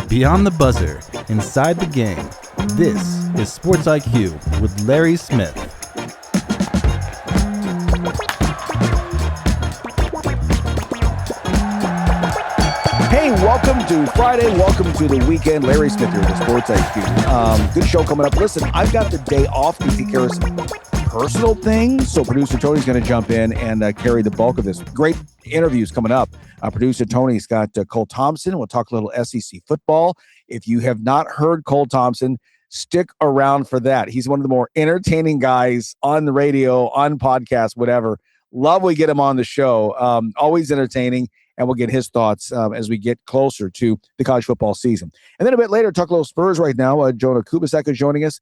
Beyond the buzzer, inside the game, this is SportsIQ with Larry Smith. Hey, welcome to Friday. Welcome to the weekend. Larry Smith here with SportsIQ. Good show coming up. Listen, I've got the day off to take care of some personal things, so producer Tony's going to jump in and carry the bulk of this. Great interviews coming up. Producer Tony's got Cole Thompson. We'll talk a little SEC football. If you have not heard Cole Thompson, stick around for that. He's one of the more entertaining guys on the radio, on podcasts, whatever. Love we get him on the show. Always entertaining, and we'll get his thoughts as we get closer to the college football season. And then a bit later, talk a little Spurs right now. Jonah Kubicek is joining us.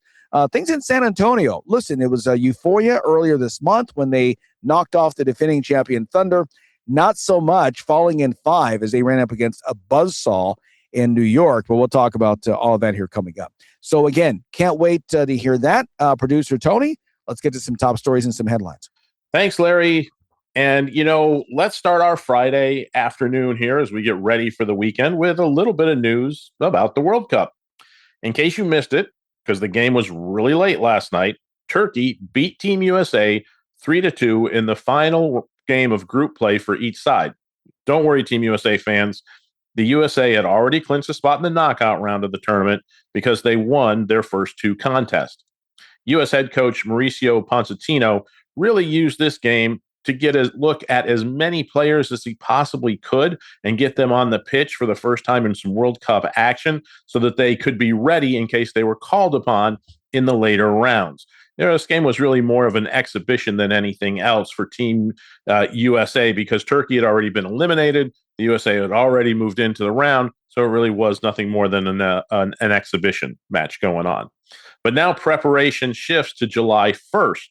Things in San Antonio. Listen, it was euphoria earlier this month when they knocked off the defending champion Thunder. Not so much, falling in 5 as they ran up against a buzzsaw in New York. But we'll talk about all of that here coming up. So again, can't wait to hear that. Producer Tony, let's get to some top stories and some headlines. Thanks, Larry. And, let's start our Friday afternoon here as we get ready for the weekend with a little bit of news about the World Cup. In case you missed it, because the game was really late last night, Turkey beat Team USA 3-2 in the final game of group play for each side. Don't worry, Team USA fans. The USA had already clinched a spot in the knockout round of the tournament because they won their first 2 contests. U.S. head coach Mauricio Pochettino really used this game to get a look at as many players as he possibly could and get them on the pitch for the first time in some World Cup action so that they could be ready in case they were called upon in the later rounds. This game was really more of an exhibition than anything else for Team USA because Turkey had already been eliminated. The USA had already moved into the round, so it really was nothing more than an exhibition match going on. But now preparation shifts to July 1st.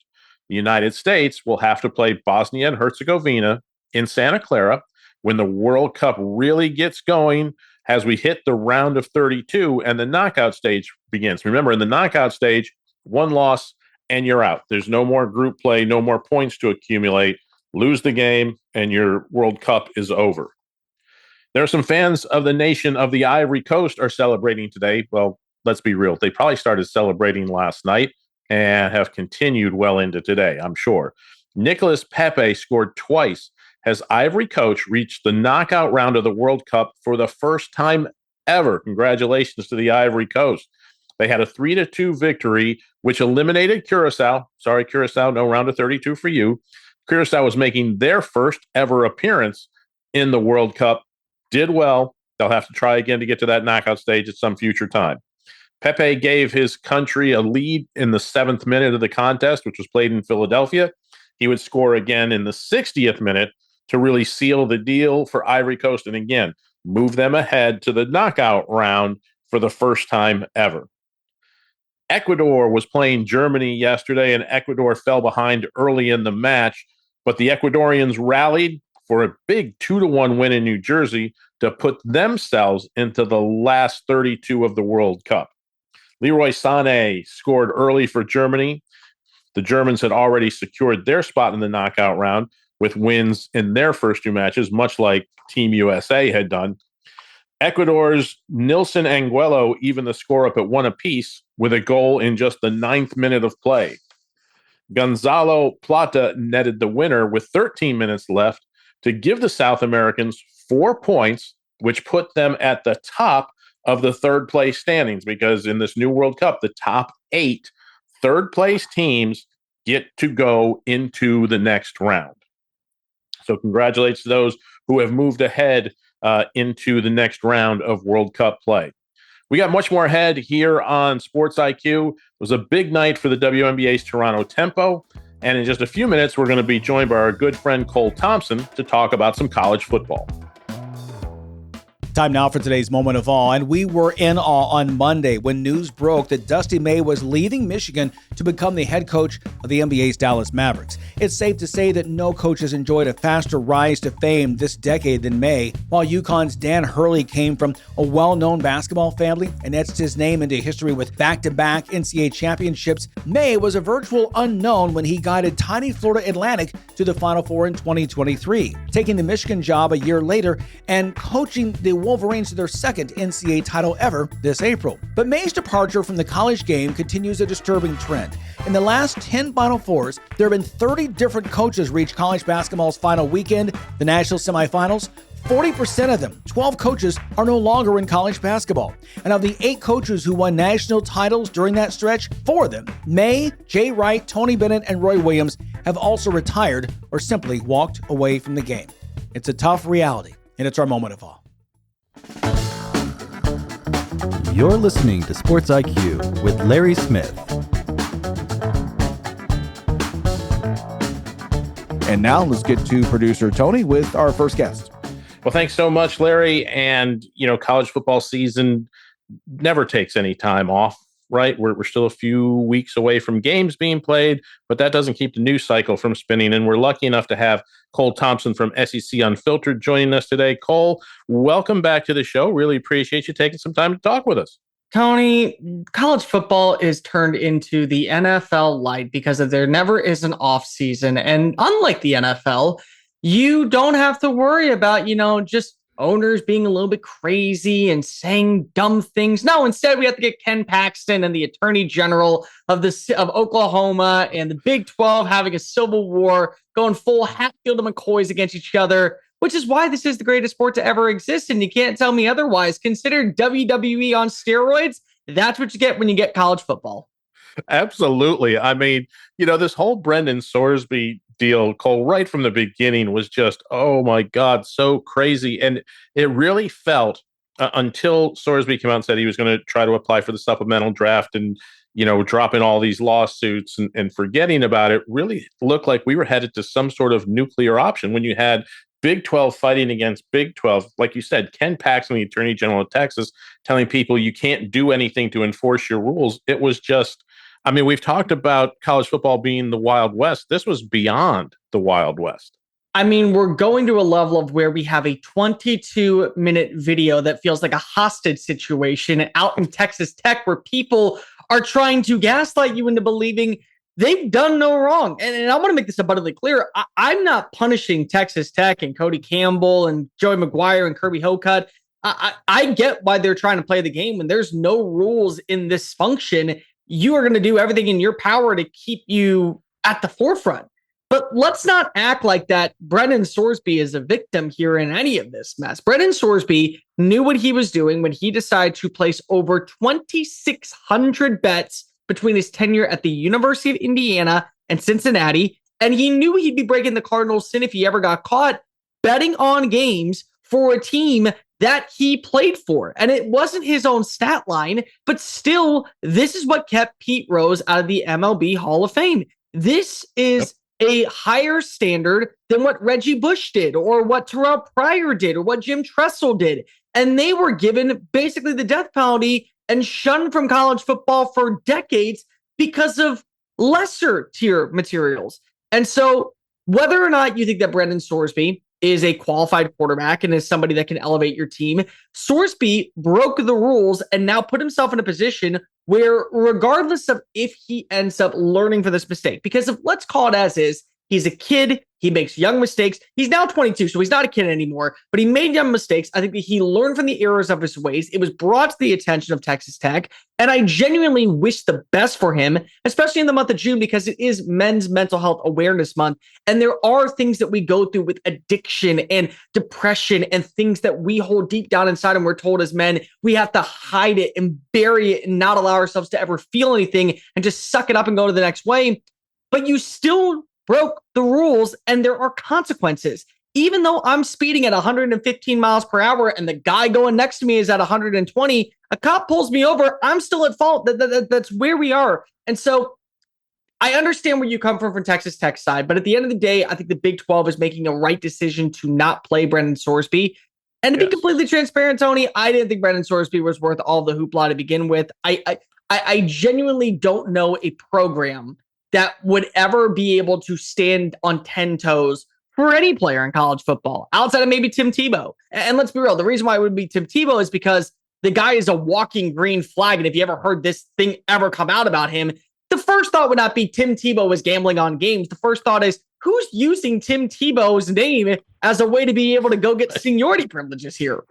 The United States will have to play Bosnia and Herzegovina in Santa Clara when the World Cup really gets going as we hit the round of 32 and the knockout stage begins. Remember, in the knockout stage, 1 loss and you're out. There's no more group play, no more points to accumulate. Lose the game and your World Cup is over. There are some fans of the nation of the Ivory Coast are celebrating today. Well, let's be real. They probably started celebrating last night and have continued well into today, I'm sure. Nicolas Pepe scored twice as Ivory Coast reached the knockout round of the World Cup for the first time ever. Congratulations to the Ivory Coast. They had a 3-2 victory, which eliminated Curacao. Sorry, Curacao, no round of 32 for you. Curacao was making their first ever appearance in the World Cup. Did well. They'll have to try again to get to that knockout stage at some future time. Pepe gave his country a lead in the 7th minute of the contest, which was played in Philadelphia. He would score again in the 60th minute to really seal the deal for Ivory Coast and again, move them ahead to the knockout round for the first time ever. Ecuador was playing Germany yesterday, and Ecuador fell behind early in the match, but the Ecuadorians rallied for a big 2-1 win in New Jersey to put themselves into the last 32 of the World Cup. Leroy Sané scored early for Germany. The Germans had already secured their spot in the knockout round with wins in their first 2 matches, much like Team USA had done. Ecuador's Nilson Angulo evened the score up at 1 apiece with a goal in just the 9th minute of play. Gonzalo Plata netted the winner with 13 minutes left to give the South Americans 4 points, which put them at the top of the 3rd place standings, because in this new World Cup, the top 8 3rd place teams get to go into the next round. So congratulations to those who have moved ahead into the next round of World Cup play. We got much more ahead here on SportsIQ. It was a big night for the WNBA's Toronto Tempo. And in just a few minutes, we're going to be joined by our good friend Cole Thompson to talk about some college football. Time now for today's moment of awe, and we were in awe on Monday when news broke that Dusty May was leaving Michigan to become the head coach of the NBA's Dallas Mavericks. It's safe to say that no coach has enjoyed a faster rise to fame this decade than May. While UConn's Dan Hurley came from a well-known basketball family and etched his name into history with back-to-back NCAA championships, May was a virtual unknown when he guided tiny Florida Atlantic to the Final Four in 2023. Taking the Michigan job a year later and coaching the Wolverines to their second NCAA title ever this April. But May's departure from the college game continues a disturbing trend. In the last 10 Final Fours, there have been 30 different coaches reach college basketball's final weekend, the national semifinals. 40% of them, 12 coaches, are no longer in college basketball. And of the 8 coaches who won national titles during that stretch, 4 of them, May, Jay Wright, Tony Bennett, and Roy Williams, have also retired or simply walked away from the game. It's a tough reality, and it's our moment of awe. You're listening to Sports IQ with Larry Smith. And now let's get to producer Tony with our first guest. Well, thanks so much, Larry. And, college football season never takes any time off, right? We're still a few weeks away from games being played, but that doesn't keep the news cycle from spinning. And we're lucky enough to have Cole Thompson from SEC Unfiltered joining us today. Cole, welcome back to the show. Really appreciate you taking some time to talk with us. Tony, college football is turned into the NFL light because there never is an off season. And unlike the NFL, you don't have to worry about, just owners being a little bit crazy and saying dumb things. No, instead we have to get Ken Paxton and the Attorney General of Oklahoma and the Big 12 having a civil war, going full Hatfield and McCoys against each other, which is why this is the greatest sport to ever exist. And you can't tell me otherwise. Consider WWE on steroids. That's what you get when you get college football. Absolutely. I mean, this whole Brenden Soulesby deal, Cole, right from the beginning was just, oh my God, so crazy. And it really felt until Soulesby came out and said he was going to try to apply for the supplemental draft and, dropping all these lawsuits and forgetting about it, really looked like we were headed to some sort of nuclear option when you had Big 12 fighting against Big 12. Like you said, Ken Paxton, the Attorney General of Texas, telling people you can't do anything to enforce your rules. It was just, we've talked about college football being the Wild West. This was beyond the Wild West. We're going to a level of where we have a 22-minute video that feels like a hostage situation out in Texas Tech where people are trying to gaslight you into believing they've done no wrong. And I want to make this abundantly clear. I'm not punishing Texas Tech and Cody Campbell and Joey McGuire and Kirby Hocutt. I get why they're trying to play the game when there's no rules in this function. You are going to do everything in your power to keep you at the forefront. But let's not act like that Brenden Soulesby is a victim here in any of this mess. Brenden Soulesby knew what he was doing when he decided to place over 2,600 bets between his tenure at the University of Indiana and Cincinnati. And he knew he'd be breaking the Cardinals' sin if he ever got caught betting on games for a team that he played for. And it wasn't his own stat line, but still, this is what kept Pete Rose out of the MLB Hall of Fame. This is a higher standard than what Reggie Bush did or what Terrell Pryor did or what Jim Tressel did. And they were given basically the death penalty and shunned from college football for decades because of lesser tier materials. And so whether or not you think that Brenden Soulesby is a qualified quarterback and is somebody that can elevate your team, Soulesby broke the rules and now put himself in a position where regardless of if he ends up learning from this mistake, because if, let's call it as is, he's a kid, he makes young mistakes. He's now 22, so he's not a kid anymore, but he made young mistakes. I think that he learned from the errors of his ways. It was brought to the attention of Texas Tech, and I genuinely wish the best for him, especially in the month of June, because it is Men's Mental Health Awareness Month, and there are things that we go through with addiction and depression and things that we hold deep down inside, and we're told as men, we have to hide it and bury it and not allow ourselves to ever feel anything and just suck it up and go to the next way. But you still broke the rules and there are consequences. Even though I'm speeding at 115 miles per hour and the guy going next to me is at 120, a cop pulls me over, I'm still at fault. That's where we are. And so I understand where you come from Texas Tech side, but at the end of the day, I think the Big 12 is making a right decision to not play Brenden Soulesby. And to be completely transparent, Tony, I didn't think Brenden Soulesby was worth all the hoopla to begin with. I genuinely don't know a program that would ever be able to stand on 10 toes for any player in college football, outside of maybe Tim Tebow. And let's be real, the reason why it would be Tim Tebow is because the guy is a walking green flag. And if you ever heard this thing ever come out about him, the first thought would not be Tim Tebow was gambling on games. The first thought is, who's using Tim Tebow's name as a way to be able to go get seniority privileges here?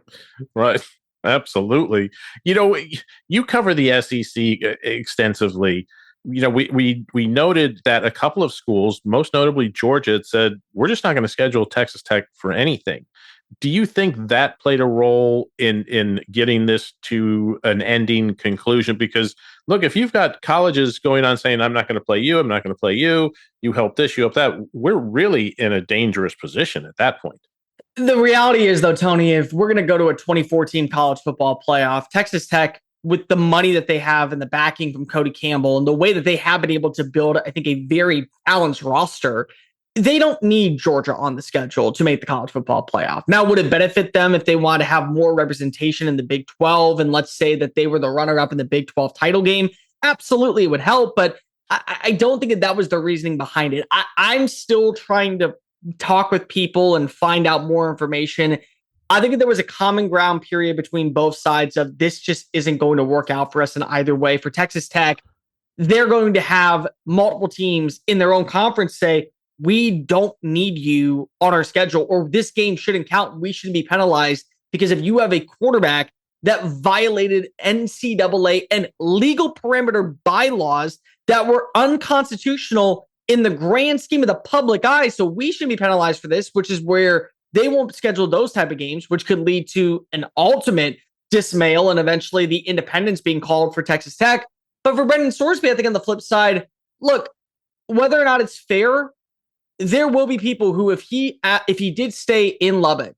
Right. Absolutely. You cover the SEC extensively. We noted that a couple of schools, most notably Georgia, had said, we're just not going to schedule Texas Tech for anything. Do you think that played a role in getting this to an ending conclusion? Because look, if you've got colleges going on saying, I'm not going to play you, I'm not going to play you, you help this, you help that, we're really in a dangerous position at that point. The reality is, though, Tony, if we're going to go to a 2014 college football playoff, Texas Tech, with the money that they have and the backing from Cody Campbell and the way that they have been able to build, I think, a very balanced roster, they don't need Georgia on the schedule to make the college football playoff. Now, would it benefit them if they want to have more representation in the Big 12? And let's say that they were the runner-up in the Big 12 title game. Absolutely, it would help. But I don't think that was the reasoning behind it. I'm still trying to talk with people and find out more information. I think that there was a common ground period between both sides of this just isn't going to work out for us in either way. For Texas Tech, they're going to have multiple teams in their own conference say, we don't need you on our schedule, or this game shouldn't count. We shouldn't be penalized because if you have a quarterback that violated NCAA and legal parameter bylaws that were unconstitutional in the grand scheme of the public eye, so we shouldn't be penalized for this, which is where they won't schedule those type of games, which could lead to an ultimate dismay and eventually the independence being called for Texas Tech. But for Brenden Soulesby, I think on the flip side, look, whether or not it's fair, there will be people who, if he did stay in Lubbock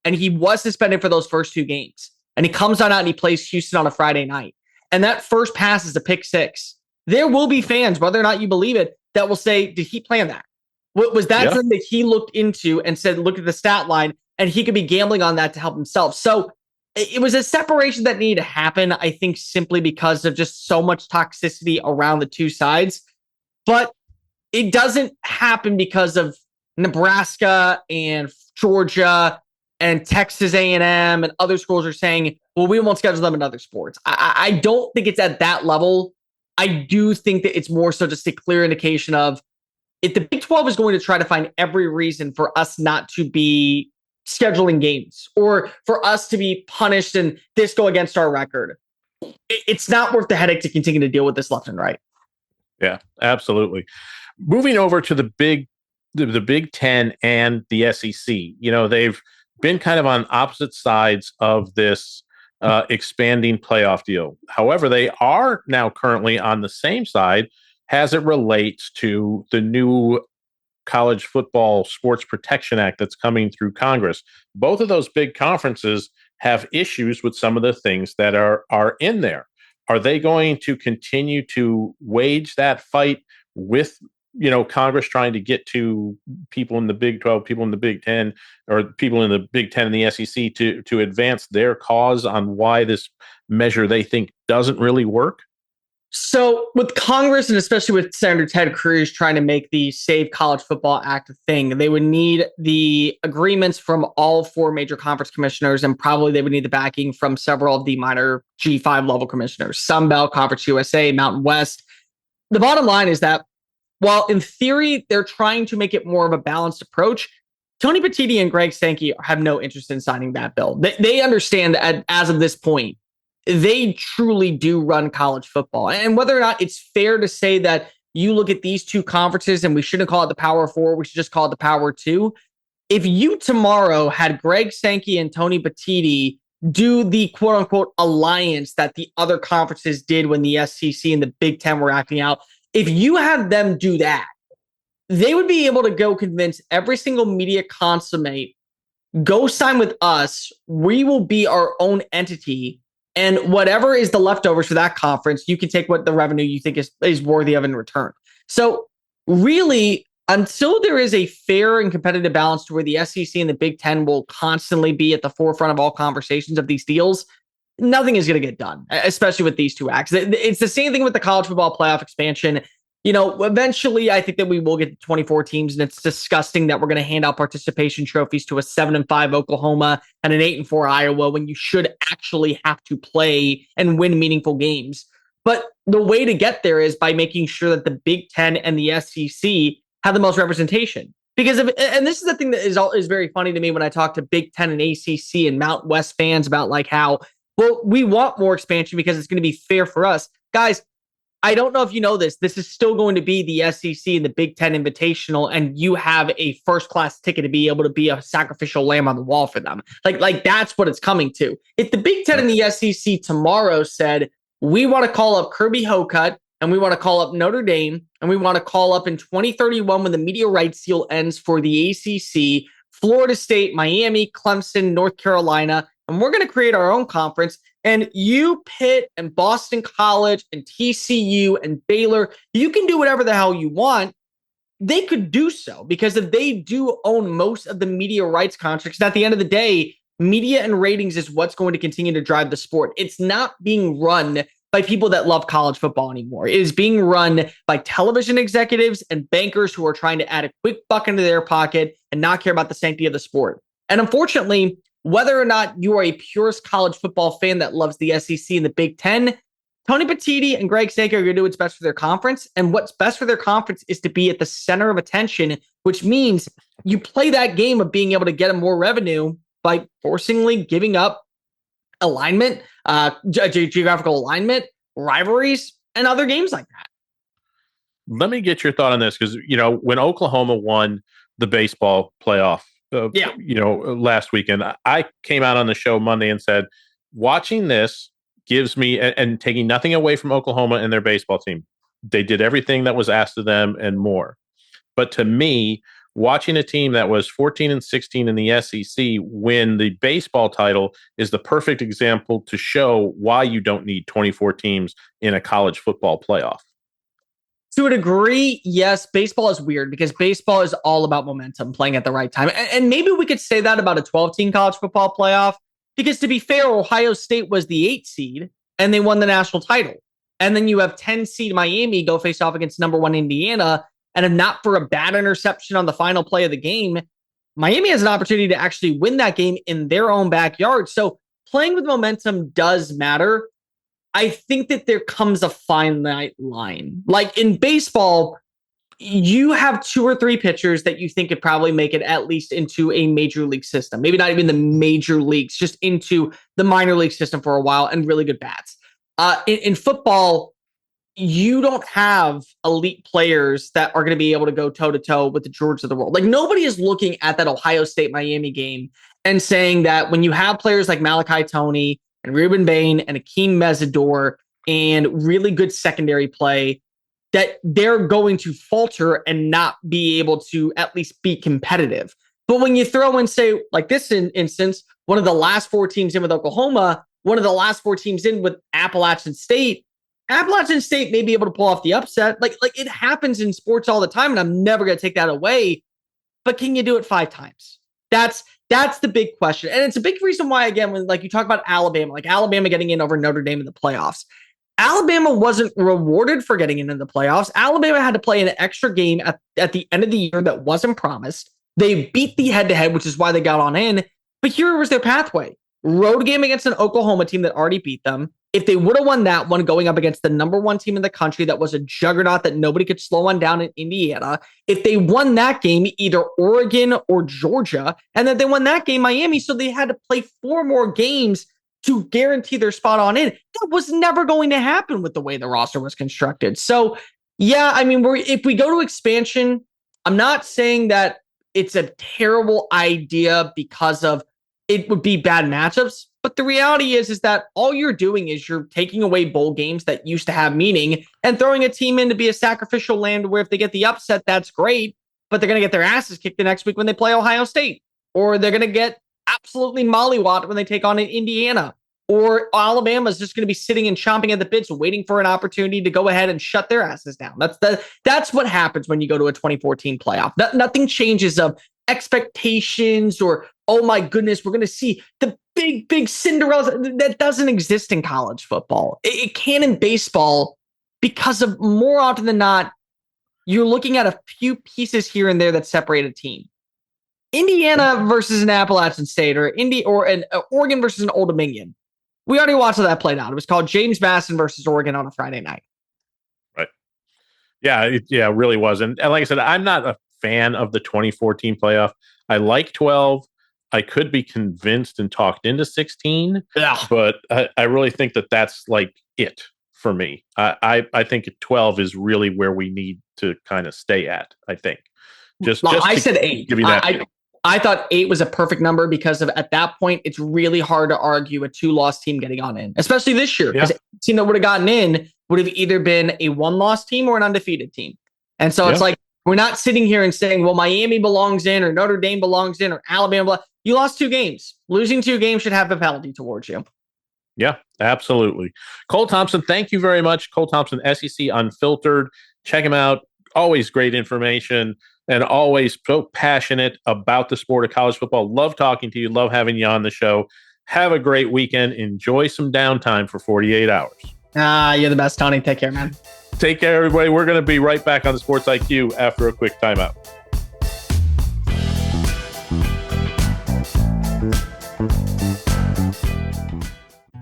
and he was suspended for those first two games, and he comes on out and he plays Houston on a Friday night, and that first pass is a pick six, there will be fans, whether or not you believe it, that will say, did he plan that? Was that something that he looked into and said, look at the stat line, and he could be gambling on that to help himself? So it was a separation that needed to happen, I think, simply because of just so much toxicity around the two sides. But it doesn't happen because of Nebraska and Georgia and Texas A&M and other schools are saying, well, we won't schedule them in other sports. I don't think it's at that level. I do think that it's more so just a clear indication of, if the Big 12 is going to try to find every reason for us not to be scheduling games or for us to be punished and this go against our record, it's not worth the headache to continue to deal with this left and right. Yeah, absolutely. Moving over to the Big Ten and the SEC, they've been kind of on opposite sides of this expanding playoff deal. However, they are now currently on the same side as it relates to the new College Football Sports Protection Act that's coming through Congress. Both of those big conferences have issues with some of the things that are in there. Are they going to continue to wage that fight with Congress trying to get to people in the Big 12, people in the Big 10, or people in the Big 10 and the SEC to advance their cause on why this measure they think doesn't really work? So with Congress, and especially with Senator Ted Cruz trying to make the Save College Football Act a thing, they would need the agreements from all four major conference commissioners, and probably they would need the backing from several of the minor G5 level commissioners, Sun Belt, Conference USA, Mountain West. The bottom line is that while in theory they're trying to make it more of a balanced approach, Tony Petitti and Greg Sankey have no interest in signing that bill. They understand that as of this point, they truly do run college football. And whether or not it's fair to say that you look at these two conferences and we shouldn't call it the Power Four, we should just call it the Power Two. If you tomorrow had Greg Sankey and Tony Petitti do the quote unquote alliance that the other conferences did when the SEC and the Big Ten were acting out, if you had them do that, they would be able to go convince every single media consummate, go sign with us. We will be our own entity. And whatever is the leftovers for that conference, you can take what the revenue you think is worthy of in return. So really, until there is a fair and competitive balance to where the SEC and the Big Ten will constantly be at the forefront of all conversations of these deals, nothing is going to get done, especially with these two acts. It's the same thing with the college football playoff expansion. Eventually, I think that we will get to 24 teams, and it's disgusting that we're going to hand out participation trophies to a 7-5 Oklahoma and an 8-4 Iowa when you should actually have to play and win meaningful games. But the way to get there is by making sure that the Big Ten and the SEC have the most representation. Because and this is the thing that is very funny to me when I talk to Big Ten and ACC and Mountain West fans about like how, well, we want more expansion because it's going to be fair for us. Guys, I don't know if you know this. This is still going to be the SEC and the Big Ten Invitational, and you have a first-class ticket to be able to be a sacrificial lamb on the wall for them. Like that's what it's coming to. If the Big Ten and the SEC tomorrow said, we want to call up Kirby Hocutt, and we want to call up Notre Dame, and we want to call up in 2031 when the media rights deal ends for the ACC, Florida State, Miami, Clemson, North Carolina, and we're going to create our own conference. And you, Pitt and Boston College and TCU and Baylor, you can do whatever the hell you want. They could do so because if they do own most of the media rights contracts, and at the end of the day, media and ratings is what's going to continue to drive the sport. It's not being run by people that love college football anymore. It is being run by television executives and bankers who are trying to add a quick buck into their pocket and not care about the sanctity of the sport. And unfortunately, whether or not you are a purist college football fan that loves the SEC and the Big Ten, Tony Petitti and Greg Sankey are going to do what's best for their conference. And what's best for their conference is to be at the center of attention, which means you play that game of being able to get more revenue by forcingly giving up alignment, geographical alignment, rivalries, and other games like that. Let me get your thought on this because, when Oklahoma won the baseball playoff, last weekend, I came out on the show Monday and said, watching this gives me, and taking nothing away from Oklahoma and their baseball team, they did everything that was asked of them and more. But to me, watching a team that was 14-16 in the SEC win the baseball title is the perfect example to show why you don't need 24 teams in a college football playoff. To a degree, yes, baseball is weird because baseball is all about momentum, playing at the right time. And maybe we could say that about a 12-team college football playoff because, to be fair, Ohio State was the 8 seed and they won the national title. And then you have 10 seed Miami go face off against number 1 Indiana. And if not for a bad interception on the final play of the game, Miami has an opportunity to actually win that game in their own backyard. So playing with momentum does matter. I think that there comes a finite line. Like in baseball, you have 2 or 3 pitchers that you think could probably make it at least into a major league system. Maybe not even the major leagues, just into the minor league system for a while and really good bats. In football, you don't have elite players that are going to be able to go toe-to-toe with the Georgia of the world. Like nobody is looking at that Ohio State-Miami game and saying that when you have players like Malachi Toney and Ruben Bain and Akeem Mesidor and really good secondary play, that they're going to falter and not be able to at least be competitive. But when you throw in, say, like this instance, one of the last 4 teams in with Oklahoma, one of the last 4 teams in with Appalachian State may be able to pull off the upset. Like it happens in sports all the time, and I'm never going to take that away. But can you do it 5 times? That's the big question. And it's a big reason why, again, when like you talk about Alabama, like Alabama getting in over Notre Dame in the playoffs, Alabama wasn't rewarded for getting into the playoffs. Alabama had to play an extra game at the end of the year that wasn't promised. They beat the head-to-head, which is why they got on in. But here was their pathway. Road game against an Oklahoma team that already beat them. If they would have won that one going up against the number 1 team in the country that was a juggernaut that nobody could slow on down in Indiana, if they won that game, either Oregon or Georgia, and then they won that game, Miami, so they had to play 4 more games to guarantee their spot on in. That was never going to happen with the way the roster was constructed. So, yeah, I mean, if we go to expansion, I'm not saying that it's a terrible idea because of it would be bad matchups. But the reality is that all you're doing is you're taking away bowl games that used to have meaning and throwing a team in to be a sacrificial lamb where if they get the upset, that's great, but they're going to get their asses kicked the next week when they play Ohio State, or they're going to get absolutely mollywopped when they take on Indiana, or Alabama's just going to be sitting and chomping at the bits waiting for an opportunity to go ahead and shut their asses down. That's what happens when you go to a 2014 playoff. Nothing changes of expectations or, oh my goodness, we're going to see the big Cinderella. That doesn't exist in college football. It can in baseball because of more often than not, you're looking at a few pieces here and there that separate a team. Indiana versus an Appalachian State or an Oregon versus an Old Dominion. We already watched how that played out. It was called James Madison versus Oregon on a Friday night. Right. Yeah, it really was. And like I said, I'm not a fan of the 2014 playoff. I like 12. I could be convinced and talked into 16, but I really think that that's like it for me. I think 12 is really where we need to kind of stay at, I think. I said 8. I thought 8 was a perfect number because at that point, it's really hard to argue a 2-loss team getting on in, especially this year. Because a team that would have gotten in would have either been a 1-loss team or an undefeated team. And so it's like, we're not sitting here and saying, well, Miami belongs in or Notre Dame belongs in or Alabama. You lost 2 games. Losing 2 games should have a penalty towards you. Yeah, absolutely. Cole Thompson, thank you very much. Cole Thompson, SEC Unfiltered. Check him out. Always great information and always so passionate about the sport of college football. Love talking to you. Love having you on the show. Have a great weekend. Enjoy some downtime for 48 hours. You're the best, Tony. Take care, man. Take care, everybody. We're going to be right back on the Sports IQ after a quick timeout.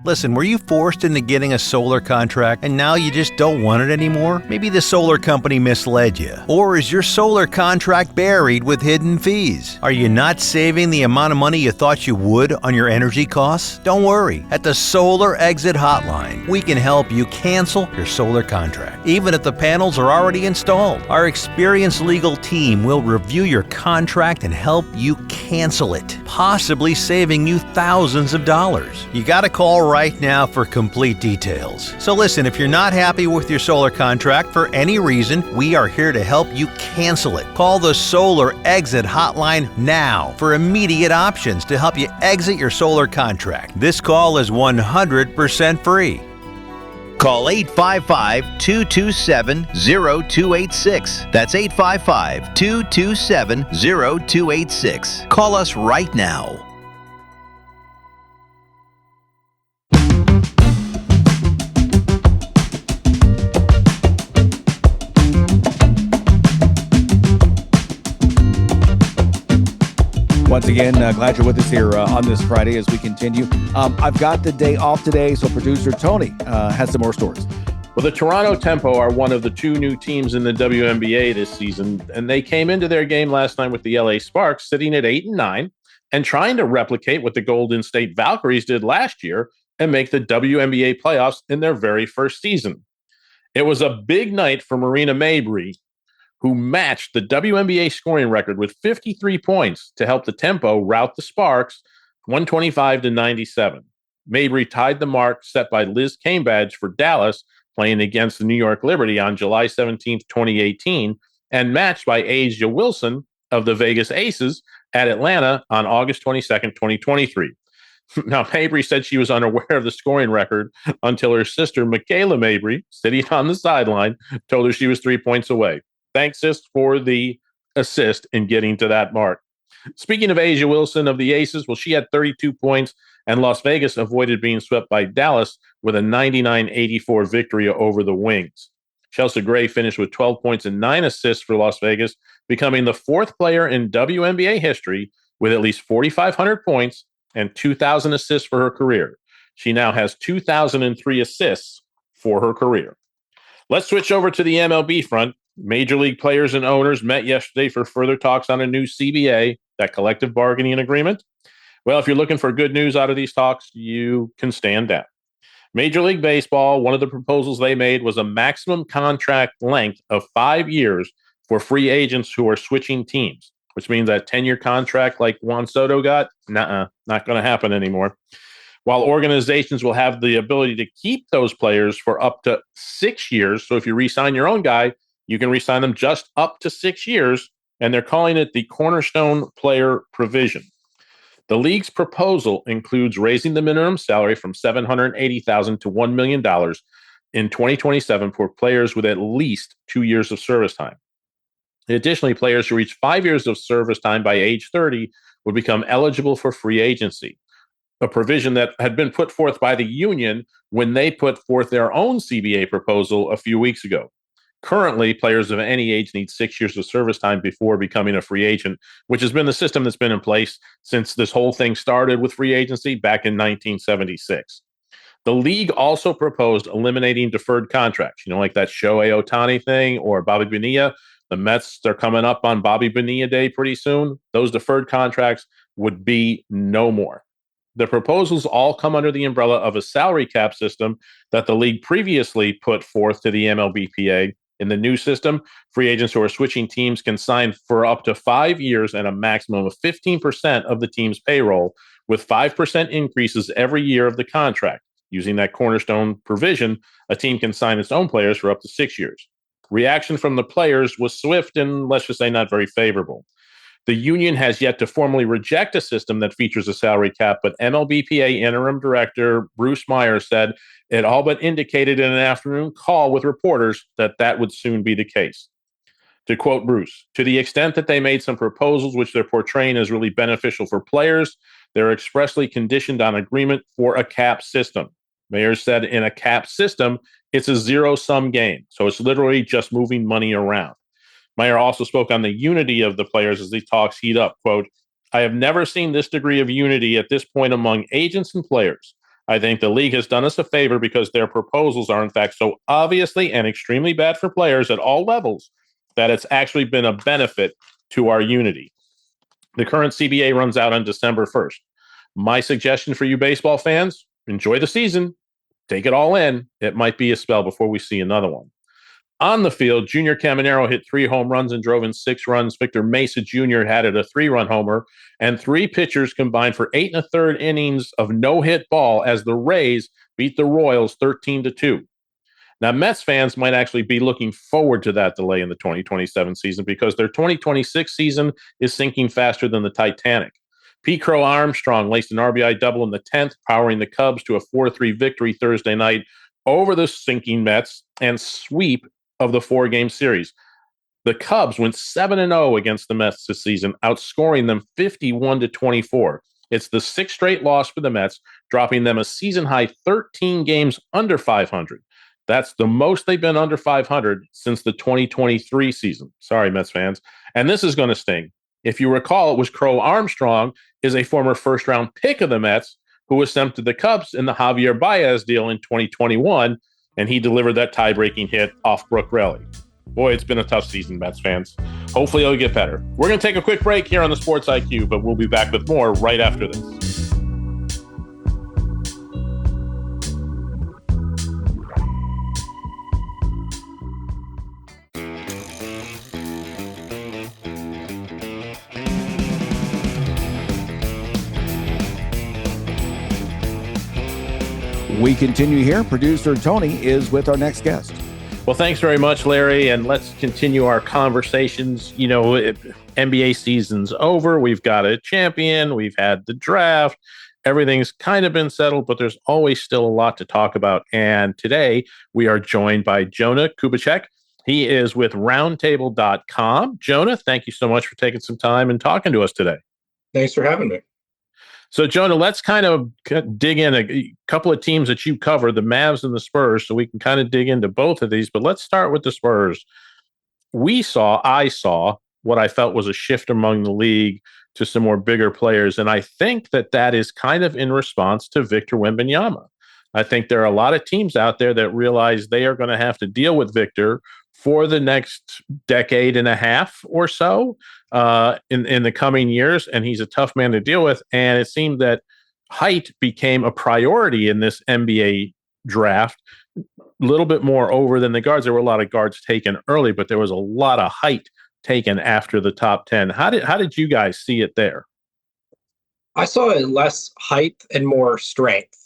Listen, were you forced into getting a solar contract and now you just don't want it anymore? Maybe the solar company misled you. Or is your solar contract buried with hidden fees? Are you not saving the amount of money you thought you would on your energy costs? Don't worry. At the Solar Exit Hotline, we can help you cancel your solar contract, even if the panels are already installed. Our experienced legal team will review your contract and help you cancel it, possibly saving you thousands of dollars. You got to call right now for complete details. So listen, if you're not happy with your solar contract for any reason, we are here to help you cancel it. Call the Solar Exit Hotline now for immediate options to help you exit your solar contract. This call is 100% free. Call 855-227-0286. That's 855-227-0286. Call us right now. Once again, glad you're with us here on this Friday as we continue. I've got the day off today, so producer Tony has some more stories. Well, the Toronto Tempo are one of the 2 new teams in the WNBA this season, and they came into their game last night with the LA Sparks sitting at 8-9 and trying to replicate what the Golden State Valkyries did last year and make the WNBA playoffs in their very first season. It was a big night for Marina Mabrey, who matched the WNBA scoring record with 53 points to help the Tempo rout the Sparks 125-97. Mabrey tied the mark set by Liz Cambage for Dallas playing against the New York Liberty on July 17, 2018, and matched by Asia Wilson of the Vegas Aces at Atlanta on August 22, 2023. Now, Mabrey said she was unaware of the scoring record until her sister, Michaela Mabrey, sitting on the sideline, told her she was 3 points away. Thanks, sis, for the assist in getting to that mark. Speaking of Asia Wilson of the Aces, well, she had 32 points, and Las Vegas avoided being swept by Dallas with a 99-84 victory over the Wings. Chelsea Gray finished with 12 points and 9 assists for Las Vegas, becoming the 4th player in WNBA history with at least 4,500 points and 2,000 assists for her career. She now has 2,003 assists for her career. Let's switch over to the MLB front. Major league players and owners met yesterday for further talks on a new CBA, that collective bargaining agreement. Well, if you're looking for good news out of these talks, you can stand down. Major League Baseball, one of the proposals they made was a maximum contract length of 5 years for free agents who are switching teams, which means that 10-year contract like Juan Soto got, not going to happen anymore. While organizations will have the ability to keep those players for up to 6 years. So if you re-sign your own guy, you can re-sign them just up to 6 years, and they're calling it the cornerstone player provision. The league's proposal includes raising the minimum salary from $780,000 to $1 million in 2027 for players with at least 2 years of service time. Additionally, players who reach 5 years of service time by age 30 would become eligible for free agency, a provision that had been put forth by the union when they put forth their own CBA proposal a few weeks ago. Currently, players of any age need 6 years of service time before becoming a free agent, which has been the system that's been in place since this whole thing started with free agency back in 1976. The league also proposed eliminating deferred contracts, like that Shohei Ohtani thing or Bobby Bonilla. The Mets, they're coming up on Bobby Bonilla Day pretty soon. Those deferred contracts would be no more. The proposals all come under the umbrella of a salary cap system that the league previously put forth to the MLBPA. In the new system, free agents who are switching teams can sign for up to 5 years and a maximum of 15% of the team's payroll, with 5% increases every year of the contract. Using that cornerstone provision, a team can sign its own players for up to 6 years. Reaction from the players was swift and, let's just say, not very favorable. The union has yet to formally reject a system that features a salary cap, but MLBPA interim director Bruce Myers said it all but indicated in an afternoon call with reporters that that would soon be the case. To quote Bruce, to the extent that they made some proposals which they're portraying as really beneficial for players, they're expressly conditioned on agreement for a cap system. Myers said in a cap system, it's a zero-sum game, so it's literally just moving money around. Meyer also spoke on the unity of the players as these talks heat up. Quote, I have never seen this degree of unity at this point among agents and players. I think the league has done us a favor because their proposals are in fact so obviously and extremely bad for players at all levels that it's actually been a benefit to our unity. The current CBA runs out on December 1st. My suggestion for you baseball fans, enjoy the season, take it all in. It might be a spell before we see another one. On the field, Junior Caminero hit 3 home runs and drove in 6 runs. Victor Mesa Jr. had a 3-run homer, and 3 pitchers combined for 8 1/3 innings of no-hit ball as the Rays beat the Royals 13-2. Now, Mets fans might actually be looking forward to that delay in the 2027 season because their 2026 season is sinking faster than the Titanic. Pete Crow Armstrong laced an RBI double in the 10th, powering the Cubs to a 4-3 victory Thursday night over the sinking Mets and sweep of the 4-game series. The Cubs went 7-0 against the Mets this season, outscoring them 51-24. It's the 6th straight loss for the Mets, dropping them a season-high 13 games under 500. That's the most they've been under 500 since the 2023 season. Sorry, Mets fans. And this is going to sting. If you recall, it was Crow Armstrong is a former first-round pick of the Mets who was sent to the Cubs in the Javier Baez deal in 2021, and he delivered that tie-breaking hit off Brooke Raley. Boy, it's been a tough season, Mets fans. Hopefully it'll get better. We're going to take a quick break here on the Sports IQ, but we'll be back with more right after this. We continue here. Producer Tony is with our next guest. Well, thanks very much, Larry. And let's continue our conversations. You know, NBA season's over. We've got a champion. We've had the draft. Everything's kind of been settled, but there's always still a lot to talk about. And today we are joined by Jonah Kubicek. He is with roundtable.com. Jonah, thank you so much for taking some time and talking to us today. Thanks for having me. So, Jonah, let's kind of dig in a couple of teams that you cover, the Mavs and the Spurs, so we can kind of dig into both of these. But let's start with the Spurs. I saw what I felt was a shift among the league to some more bigger players. And I think that is kind of in response to Victor Wembanyama. I think there are a lot of teams out there that realize they are going to have to deal with Victor for the next decade and a half or so in the coming years. And he's a tough man to deal with. And it seemed that height became a priority in this NBA draft, a little bit more over than the guards. There were a lot of guards taken early, but there was a lot of height taken after the top 10. How did you guys see it there? I saw less height and more strength.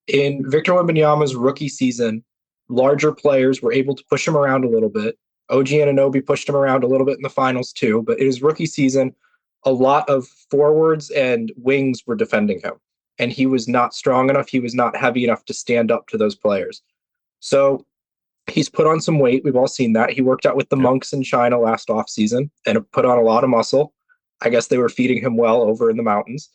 In Victor Wembanyama's rookie season, larger players were able to push him around a little bit. OG Anunoby pushed him around a little bit in the finals too, but in his rookie season, a lot of forwards and wings were defending him, and he was not strong enough. He was not heavy enough to stand up to those players. So he's put on some weight. We've all seen that. He worked out with the monks in China last offseason and put on a lot of muscle. I guess they were feeding him well over in the mountains.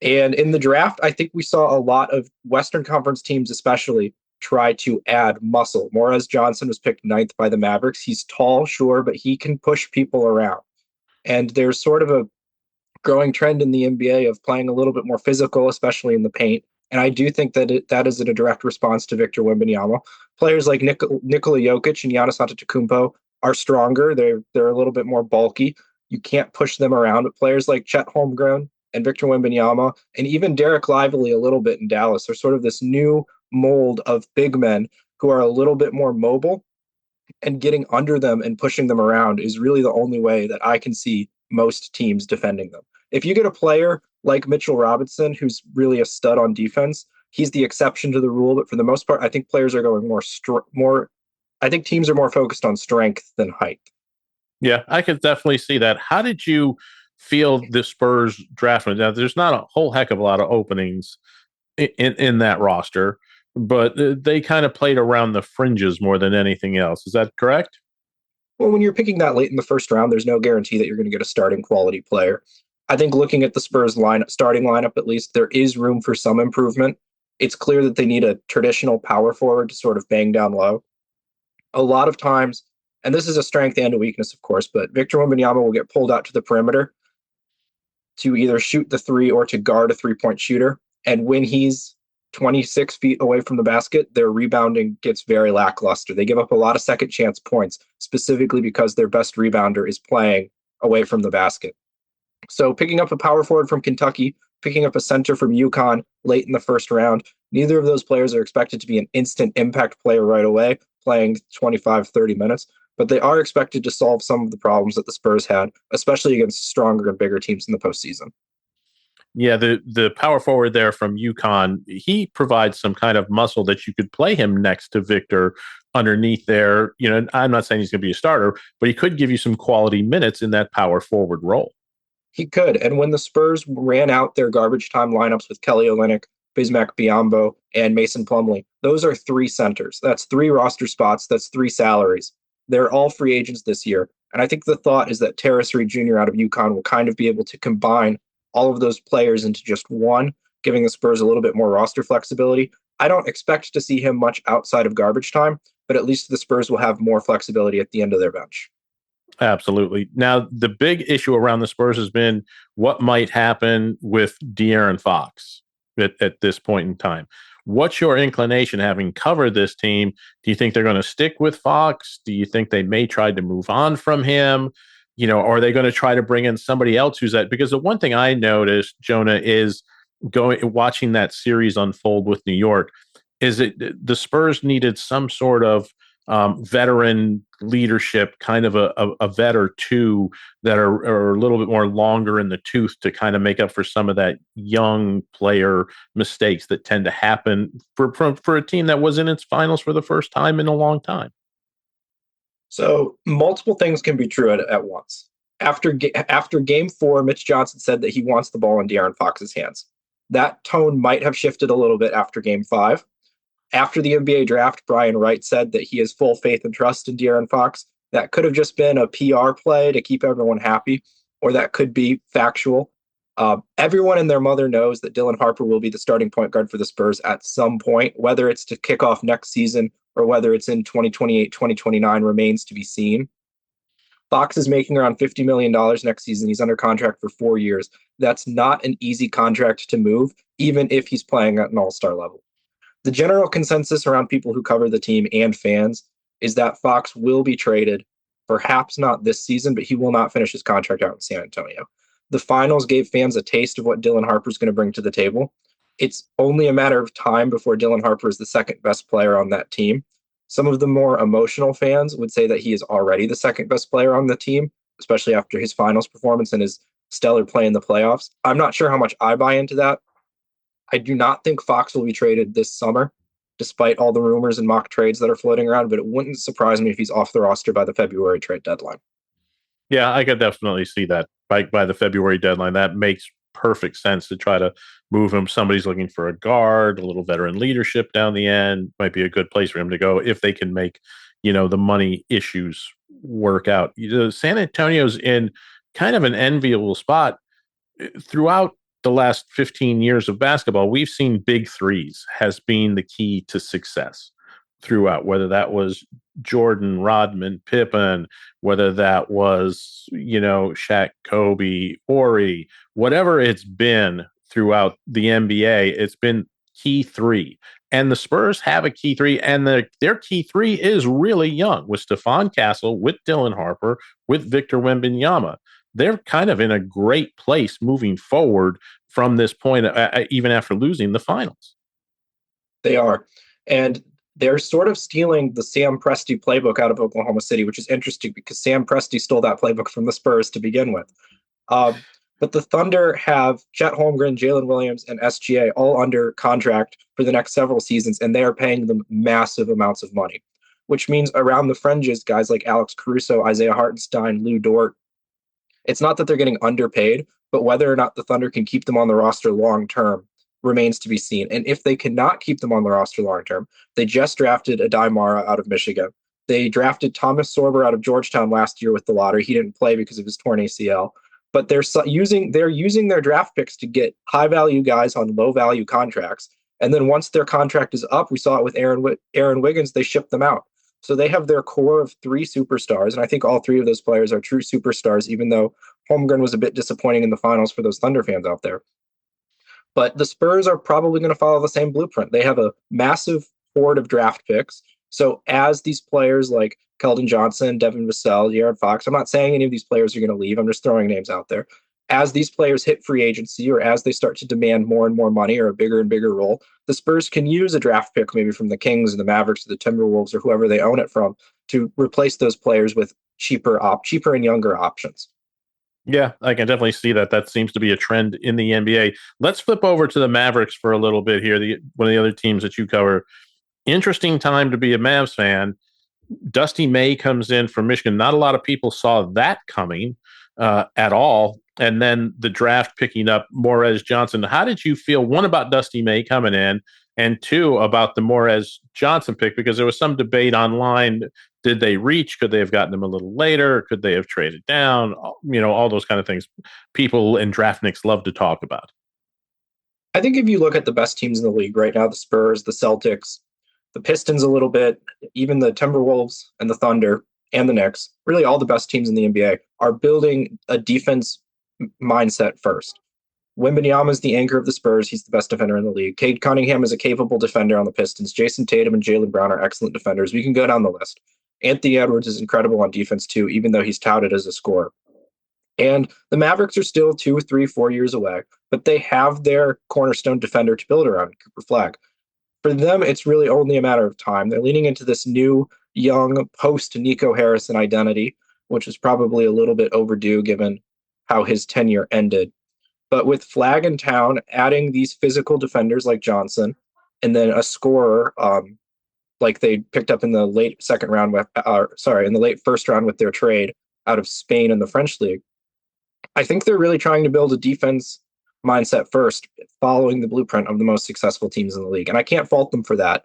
And in the draft, I think we saw a lot of Western Conference teams especially try to add muscle. Morez Johnson was picked 9th by the Mavericks. He's tall, sure, but he can push people around. And there's sort of a growing trend in the NBA of playing a little bit more physical, especially in the paint. And I do think that that is a direct response to Victor Wembanyama. Players like Nikola Jokic and Giannis Antetokounmpo are stronger. They're a little bit more bulky. You can't push them around. But players like Chet Holmgren and Victor Wembanyama and even Derek Lively a little bit in Dallas are sort of this new mold of big men who are a little bit more mobile, and getting under them and pushing them around is really the only way that I can see most teams defending them. If you get a player like Mitchell Robinson, who's really a stud on defense, he's the exception to the rule. But for the most part, I think players are going more. I think teams are more focused on strength than height. Yeah, I could definitely see that. How did you feel the Spurs draft? Now, there's not a whole heck of a lot of openings in that roster, but they kind of played around the fringes more than anything else. Is that correct? Well, when you're picking that late in the first round, there's no guarantee that you're going to get a starting quality player. I think looking at the Spurs starting lineup, at least, there is room for some improvement. It's clear that they need a traditional power forward to sort of bang down low. A lot of times, and this is a strength and a weakness, of course, but Victor Wembanyama will get pulled out to the perimeter to either shoot the three or to guard a three-point shooter. And when he's 26 feet away from the basket, their rebounding gets very lackluster. They give up a lot of second chance points, specifically because their best rebounder is playing away from the basket. So picking up a power forward from Kentucky, picking up a center from UConn late in the first round, neither of those players are expected to be an instant impact player right away, playing 25, 30 minutes, but they are expected to solve some of the problems that the Spurs had, especially against stronger and bigger teams in the postseason. Yeah, the power forward there from UConn, he provides some kind of muscle that you could play him next to Victor underneath there. You know, I'm not saying he's going to be a starter, but he could give you some quality minutes in that power forward role. He could. And when the Spurs ran out their garbage time lineups with Kelly Olynyk, Bismack Biyombo, and Mason Plumlee, those are three centers. That's three roster spots. That's three salaries. They're all free agents this year. And I think the thought is that Terrace Reed Jr. out of UConn will kind of be able to combine all of those players into just one, giving the Spurs a little bit more roster flexibility. I don't expect to see him much outside of garbage time, but at least the Spurs will have more flexibility at the end of their bench. Absolutely. Now, the big issue around the Spurs has been what might happen with De'Aaron Fox at this point in time. What's your inclination, having covered this team? Do you think they're going to stick with Fox? Do you think they may try to move on from him? You know, or are they going to try to bring in somebody else who's that? Because the one thing I noticed, Jonah, is watching that series unfold with New York, is that the Spurs needed some sort of veteran leadership, kind of a vet or two that are a little bit more longer in the tooth to kind of make up for some of that young player mistakes that tend to happen for a team that was in its finals for the first time in a long time. So multiple things can be true at once. After game 4, Mitch Johnson said that he wants the ball in De'Aaron Fox's hands. That tone might have shifted a little bit after game 5. After the NBA draft, Brian Wright said that he has full faith and trust in De'Aaron Fox. That could have just been a PR play to keep everyone happy, or that could be factual. Everyone and their mother knows that Dylan Harper will be the starting point guard for the Spurs at some point, whether it's to kick off next season or whether it's in 2028, 2029 remains to be seen. Fox is making around $50 million next season. He's under contract for 4 years. That's not an easy contract to move, even if he's playing at an all-star level. The general consensus around people who cover the team and fans is that Fox will be traded, perhaps not this season, but he will not finish his contract out in San Antonio. The finals gave fans a taste of what Dylan Harper is going to bring to the table. It's only a matter of time before Dylan Harper is the second best player on that team. Some of the more emotional fans would say that he is already the second best player on the team, especially after his finals performance and his stellar play in the playoffs. I'm not sure how much I buy into that. I do not think Fox will be traded this summer, despite all the rumors and mock trades that are floating around, but it wouldn't surprise me if he's off the roster by the February trade deadline. Yeah, I could definitely see that by the February deadline. That makes perfect sense to try to move him. Somebody's looking for a guard, a little veteran leadership down the end. Might be a good place for him to go if they can make, the money issues work out. San Antonio's in kind of an enviable spot. Throughout the last 15 years of basketball, we've seen big threes has been the key to success throughout, whether that was Jordan, Rodman, Pippen, whether that was, Shaq, Kobe, Ori, whatever it's been throughout the NBA, it's been key three. And the Spurs have a key three, and their key three is really young with Stephon Castle, with Dylan Harper, with Victor Wembanyama. They're kind of in a great place moving forward from this point, even after losing the finals. They are. And they're sort of stealing the Sam Presti playbook out of Oklahoma City, which is interesting because Sam Presti stole that playbook from the Spurs to begin with. But the Thunder have Chet Holmgren, Jalen Williams, and SGA all under contract for the next several seasons, and they are paying them massive amounts of money, which means around the fringes, guys like Alex Caruso, Isaiah Hartenstein, Lou Dort, it's not that they're getting underpaid, but whether or not the Thunder can keep them on the roster long-term remains to be seen. And if they cannot keep them on the roster long-term, they just drafted Adai Mara out of Michigan. They drafted Thomas Sorber out of Georgetown last year with the lottery. He didn't play because of his torn ACL. But they're using their draft picks to get high-value guys on low-value contracts. And then once their contract is up, we saw it with Aaron Wiggins, they shipped them out. So they have their core of 3 superstars, and I think all 3 of those players are true superstars, even though Holmgren was a bit disappointing in the finals for those Thunder fans out there. But the Spurs are probably going to follow the same blueprint. They have a massive hoard of draft picks. So as these players like Keldon Johnson, Devin Vassell, De'Aaron Fox, I'm not saying any of these players are going to leave. I'm just throwing names out there. As these players hit free agency or as they start to demand more and more money or a bigger and bigger role, the Spurs can use a draft pick maybe from the Kings or the Mavericks or the Timberwolves or whoever they own it from to replace those players with cheaper and younger options. Yeah, I can definitely see that. That seems to be a trend in the NBA. Let's flip over to the Mavericks for a little bit here, one of the other teams that you cover. Interesting time to be a Mavs fan. Dusty May comes in from Michigan. Not a lot of people saw that coming at all. And then the draft picking up Morez Johnson. How did you feel, one, about Dusty May coming in, and 2, about the Morez Johnson pick? Because there was some debate online. Did they reach? Could they have gotten him a little later? Could they have traded down? All those kind of things people and draftniks love to talk about. I think if you look at the best teams in the league right now, the Spurs, the Celtics, the Pistons a little bit, even the Timberwolves and the Thunder and the Knicks, really all the best teams in the NBA are building a defense mindset first. Wembanyama is the anchor of the Spurs. He's the best defender in the league. Cade Cunningham is a capable defender on the Pistons. Jason Tatum and Jaylen Brown are excellent defenders. We can go down the list. Anthony Edwards is incredible on defense too, even though he's touted as a scorer. And the Mavericks are still 2, 3, 4 years away, but they have their cornerstone defender to build around, Cooper Flagg. For them, it's really only a matter of time. They're leaning into this new, young, post-Nico Harrison identity, which is probably a little bit overdue given how his tenure ended. But with Flagg in town, adding these physical defenders like Johnson, and then a scorer like they picked up in the late second round in the late first round with their trade out of Spain and the French League, I think they're really trying to build a defense mindset first, following the blueprint of the most successful teams in the league. And I can't fault them for that.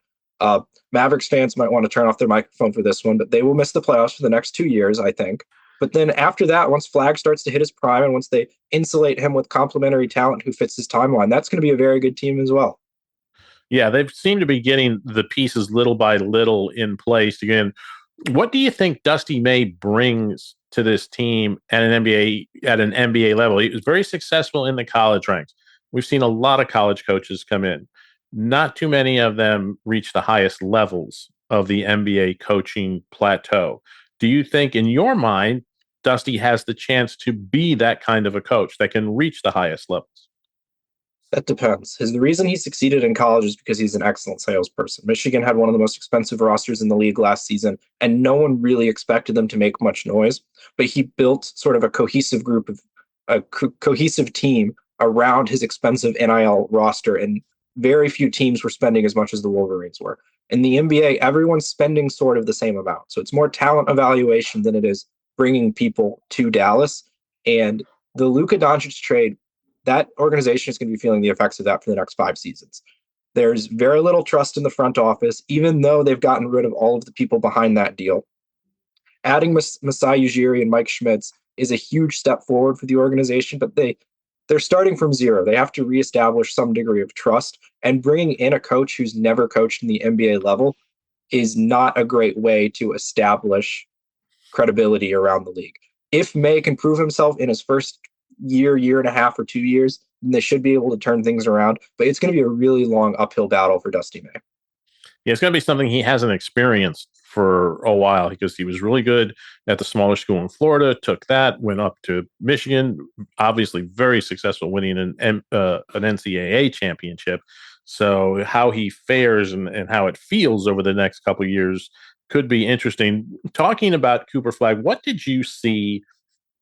Mavericks fans might want to turn off their microphone for this one, but they will miss the playoffs for the next 2 years, I think. But then after that, once Flagg starts to hit his prime and once they insulate him with complementary talent who fits his timeline, that's going to be a very good team as well. Yeah, they seem to be getting the pieces little by little in place. Again, what do you think Dusty May brings to this team at an NBA level? He was very successful in the college ranks. We've seen a lot of college coaches come in. Not too many of them reach the highest levels of the NBA coaching plateau. Do you think, in your mind, Dusty has the chance to be that kind of a coach that can reach the highest levels? That depends. The reason he succeeded in college is because he's an excellent salesperson. Michigan had one of the most expensive rosters in the league last season, and no one really expected them to make much noise. But he built sort of a cohesive team around his expensive NIL roster, and very few teams were spending as much as the Wolverines were. In the NBA, everyone's spending sort of the same amount. So it's more talent evaluation than it is bringing people to Dallas. And the Luka Doncic trade, that organization is going to be feeling the effects of that for the next 5 seasons. There's very little trust in the front office, even though they've gotten rid of all of the people behind that deal. Adding Masai Ujiri and Mike Schmitz is a huge step forward for the organization, but they're starting from zero. They have to reestablish some degree of trust, and bringing in a coach who's never coached in the NBA level is not a great way to establish credibility around the league. If May can prove himself in his first year and a half or 2 years, and they should be able to turn things around. But it's going to be a really long uphill battle for Dusty May. Yeah, it's going to be something he hasn't experienced for a while because he was really good at the smaller school in Florida, took that, went up to Michigan, obviously very successful, winning an NCAA championship. So how he fares and how it feels over the next couple of years could be interesting. Talking about Cooper Flagg, what did you see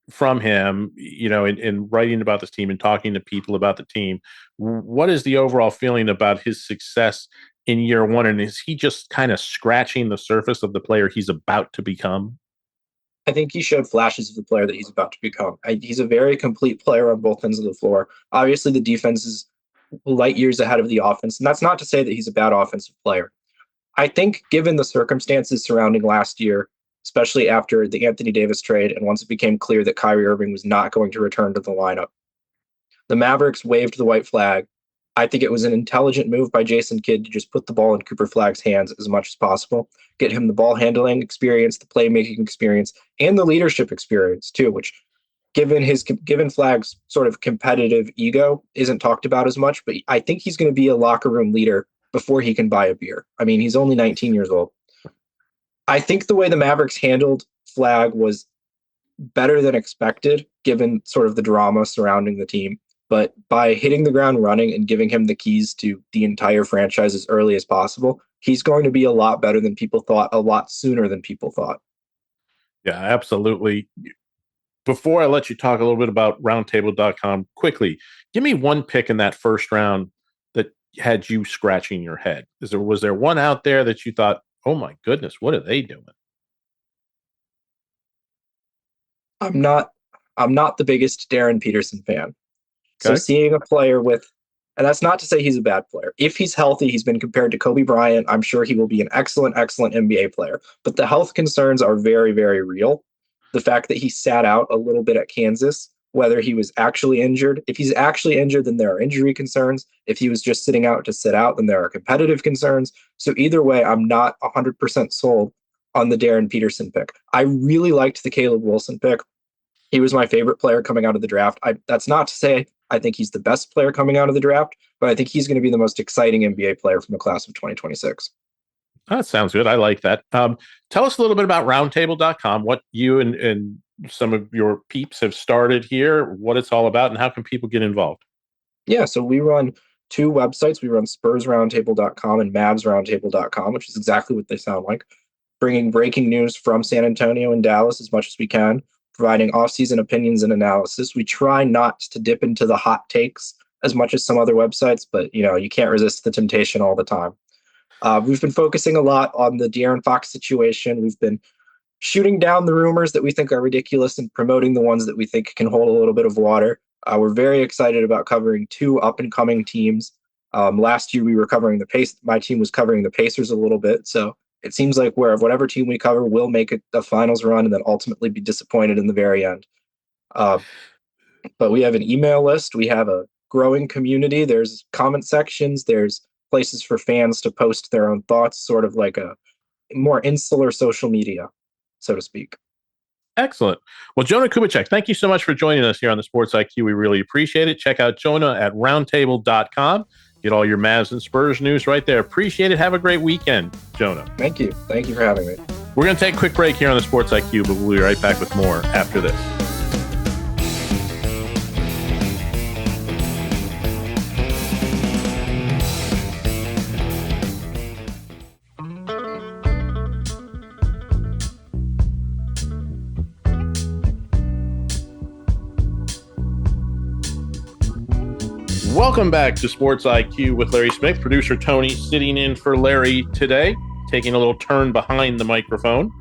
from him, in writing about this team and talking to people about the team? What is the overall feeling about his success in year one? And is he just kind of scratching the surface of the player he's about to become? I think he showed flashes of the player that he's about to become. He's a very complete player on both ends of the floor. Obviously, the defense is light years ahead of the offense, and that's not to say that he's a bad offensive player. I think given the circumstances surrounding last year, especially after the Anthony Davis trade, and once it became clear that Kyrie Irving was not going to return to the lineup, the Mavericks waved the white flag. I think it was an intelligent move by Jason Kidd to just put the ball in Cooper Flagg's hands as much as possible, get him the ball handling experience, the playmaking experience, and the leadership experience too, which given Flagg's sort of competitive ego isn't talked about as much, but I think he's going to be a locker room leader before he can buy a beer. I mean, he's only 19 years old. I think the way the Mavericks handled Flagg was better than expected, given sort of the drama surrounding the team. But by hitting the ground running and giving him the keys to the entire franchise as early as possible, he's going to be a lot better than people thought, a lot sooner than people thought. Yeah, absolutely. Before I let you talk a little bit about roundtable.com, quickly, give me one pick in that first round that had you scratching your head. Was there one out there that you thought, oh my goodness, what are they doing? I'm not the biggest Darren Peterson fan. So Okay. seeing a player and that's not to say he's a bad player. If he's healthy, he's been compared to Kobe Bryant. I'm sure he will be an excellent, excellent NBA player. But the health concerns are very, very real. The fact that he sat out a little bit at Kansas, whether he was actually injured. If he's actually injured, then there are injury concerns. If he was just sitting out to sit out, then there are competitive concerns. So either way, I'm not 100% sold on the Darren Peterson pick. I really liked the Caleb Wilson pick. He was my favorite player coming out of the draft. That's not to say I think he's the best player coming out of the draft, but I think he's going to be the most exciting NBA player from the class of 2026. That sounds good. I like that. Tell us a little bit about roundtable.com, what you and some of your peeps have started here, what it's all about, and how can people get involved? Yeah, so we run two websites. We run spursroundtable.com and mavsroundtable.com, which is exactly what they sound like, bringing breaking news from San Antonio and Dallas as much as we can, providing offseason opinions and analysis. We try not to dip into the hot takes as much as some other websites, but you can't resist the temptation all the time. We've been focusing a lot on the De'Aaron Fox situation. We've been shooting down the rumors that we think are ridiculous and promoting the ones that we think can hold a little bit of water. We're very excited about covering two up-and-coming teams. Last year we were covering the Pacers. My team was covering the Pacers a little bit, so it seems like whatever team we cover will make it the finals run and then ultimately be disappointed in the very end. But we have an email list. We have a growing community. There's comment sections. There's places for fans to post their own thoughts, sort of like a more insular social media, so to speak. Excellent. Well, Jonah Kubicek, thank you so much for joining us here on the Sports IQ. We really appreciate it. Check out Jonah at roundtable.com. Get all your Mavs and Spurs news right there. Appreciate it. Have a great weekend, Jonah. Thank you. Thank you for having me. We're going to take a quick break here on the Sports IQ, but we'll be right back with more after this. Welcome back to Sports IQ with Larry Smith. Producer Tony sitting in for Larry today, taking a little turn behind the microphone.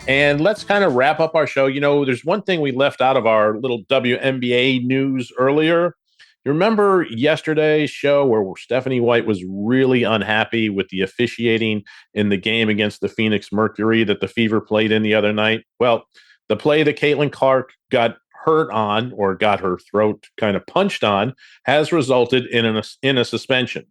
And let's kind of wrap up our show. There's one thing we left out of our little WNBA news earlier. You remember yesterday's show where Stephanie White was really unhappy with the officiating in the game against the Phoenix Mercury that the Fever played in the other night? Well, the play that Caitlin Clark got hurt on or got her throat kind of punched on has resulted in a suspension.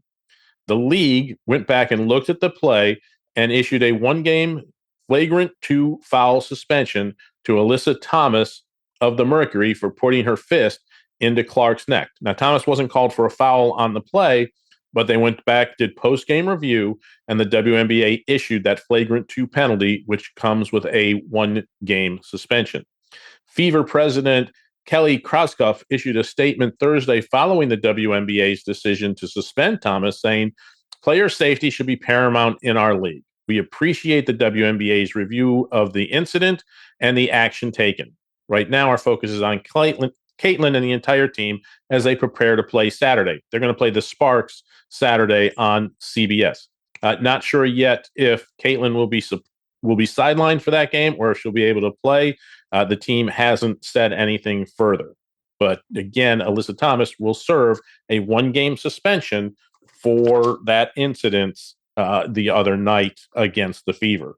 The league went back and looked at the play and issued a 1-game flagrant 2 foul suspension to Alyssa Thomas of the Mercury for putting her fist into Clark's neck. Now, Thomas wasn't called for a foul on the play, but they went back, did post-game review, and the WNBA issued that flagrant 2 penalty, which comes with a 1-game suspension. Fever president Kelly Krauskopf issued a statement Thursday following the WNBA's decision to suspend Thomas, saying, "Player safety should be paramount in our league. We appreciate the WNBA's review of the incident and the action taken. Right now, our focus is on Caitlin and the entire team as they prepare to play Saturday." They're going to play the Sparks Saturday on CBS. Not sure yet if Caitlin will be sidelined for that game or if she'll be able to play. The team hasn't said anything further. But again, Alyssa Thomas will serve a 1-game suspension for that incident the other night against the Fever.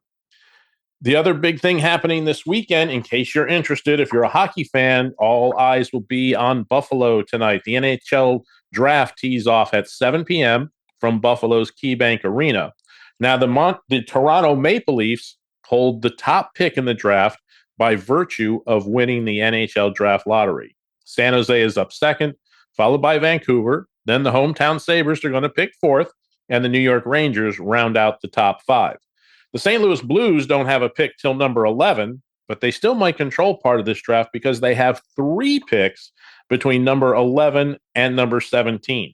The other big thing happening this weekend, in case you're interested, if you're a hockey fan, all eyes will be on Buffalo tonight. The NHL Draft tees off at 7 p.m. from Buffalo's KeyBank Arena. Now, the Toronto Maple Leafs hold the top pick in the draft by virtue of winning the NHL Draft lottery. San Jose is up second, followed by Vancouver. Then the hometown Sabres are going to pick fourth, and the New York Rangers round out the top 5. The St. Louis Blues don't have a pick till number 11, but they still might control part of this draft because they have 3 picks between number 11 and number 17.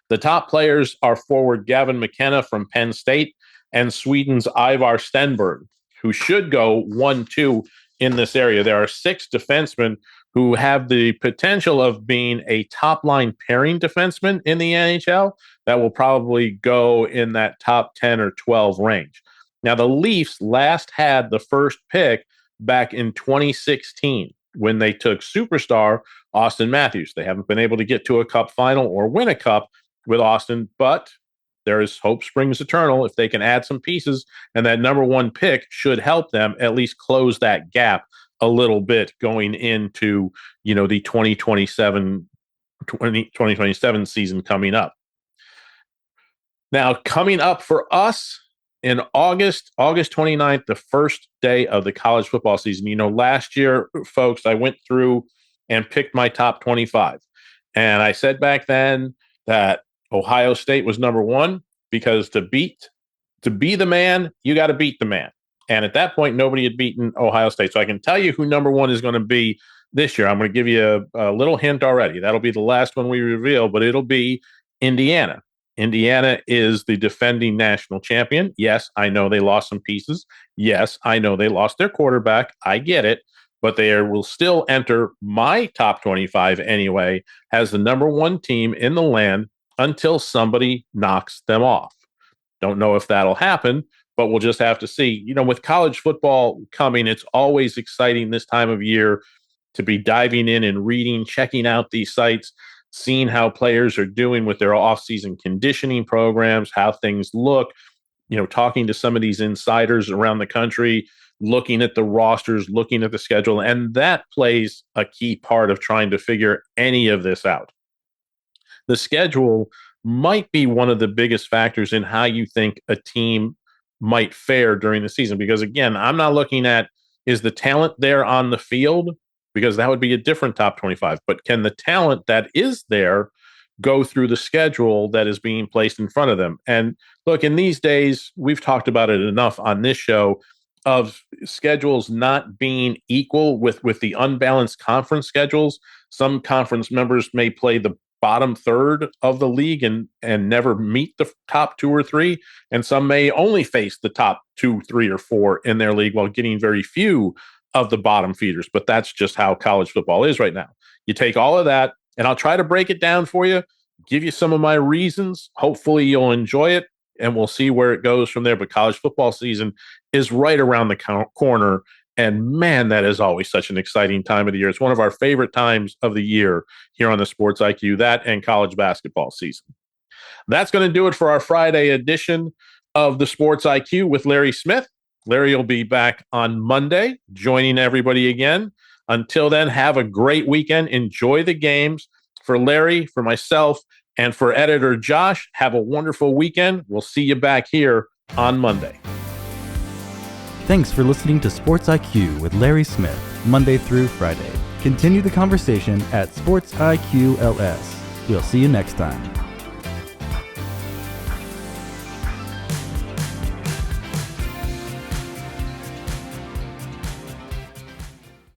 The top players are forward Gavin McKenna from Penn State and Sweden's Ivar Stenberg, who should go 1-2 in this area. There are 6 defensemen who have the potential of being a top-line pairing defenseman in the NHL that will probably go in that top 10 or 12 range. Now, the Leafs last had the first pick back in 2016 when they took superstar Austin Matthews. They haven't been able to get to a cup final or win a cup with Austin, but there is hope springs eternal. If they can add some pieces, and that number 1 pick should help them at least close that gap a little bit going into, the 2027 season coming up. Now, coming up for us in August 29th, the first day of the college football season. Last year, folks, I went through and picked my top 25. And I said back then that Ohio State was number 1 because to be the man, you got to beat the man. And at that point, nobody had beaten Ohio State. So I can tell you who number 1 is going to be this year. I'm going to give you a little hint already. That'll be the last one we reveal, but it'll be Indiana. Indiana is the defending national champion. Yes, I know they lost some pieces. Yes, I know they lost their quarterback. I get it. But they will still enter my top 25 anyway as the number 1 team in the land until somebody knocks them off. Don't know if that'll happen, but we'll just have to see. With college football coming, it's always exciting this time of year to be diving in and reading, checking out these sites, seeing how players are doing with their offseason conditioning programs, how things look, talking to some of these insiders around the country, looking at the rosters, looking at the schedule, and that plays a key part of trying to figure any of this out. The schedule might be one of the biggest factors in how you think a team might fare during the season. Because again, I'm not looking at, is the talent there on the field? Because that would be a different top 25. But can the talent that is there go through the schedule that is being placed in front of them? And look, in these days, we've talked about it enough on this show of schedules not being equal with the unbalanced conference schedules. Some conference members may play the bottom third of the league and never meet the top 2 or 3. And some may only face the top 2, 3, or 4 in their league while getting very few of the bottom feeders. But that's just how college football is right now. You take all of that, and I'll try to break it down for you, give you some of my reasons. Hopefully you'll enjoy it, and we'll see where it goes from there. But college football season is right around the corner. And man, that is always such an exciting time of the year. It's one of our favorite times of the year here on the SportsIQ, that and college basketball season. That's going to do it for our Friday edition of the SportsIQ with Larry Smith. Larry will be back on Monday, joining everybody again. Until then, have a great weekend. Enjoy the games. For Larry, for myself, and for editor Josh, have a wonderful weekend. We'll see you back here on Monday. Thanks for listening to Sports IQ with Larry Smith, Monday through Friday. Continue the conversation at SportsIQ LS. We'll see you next time.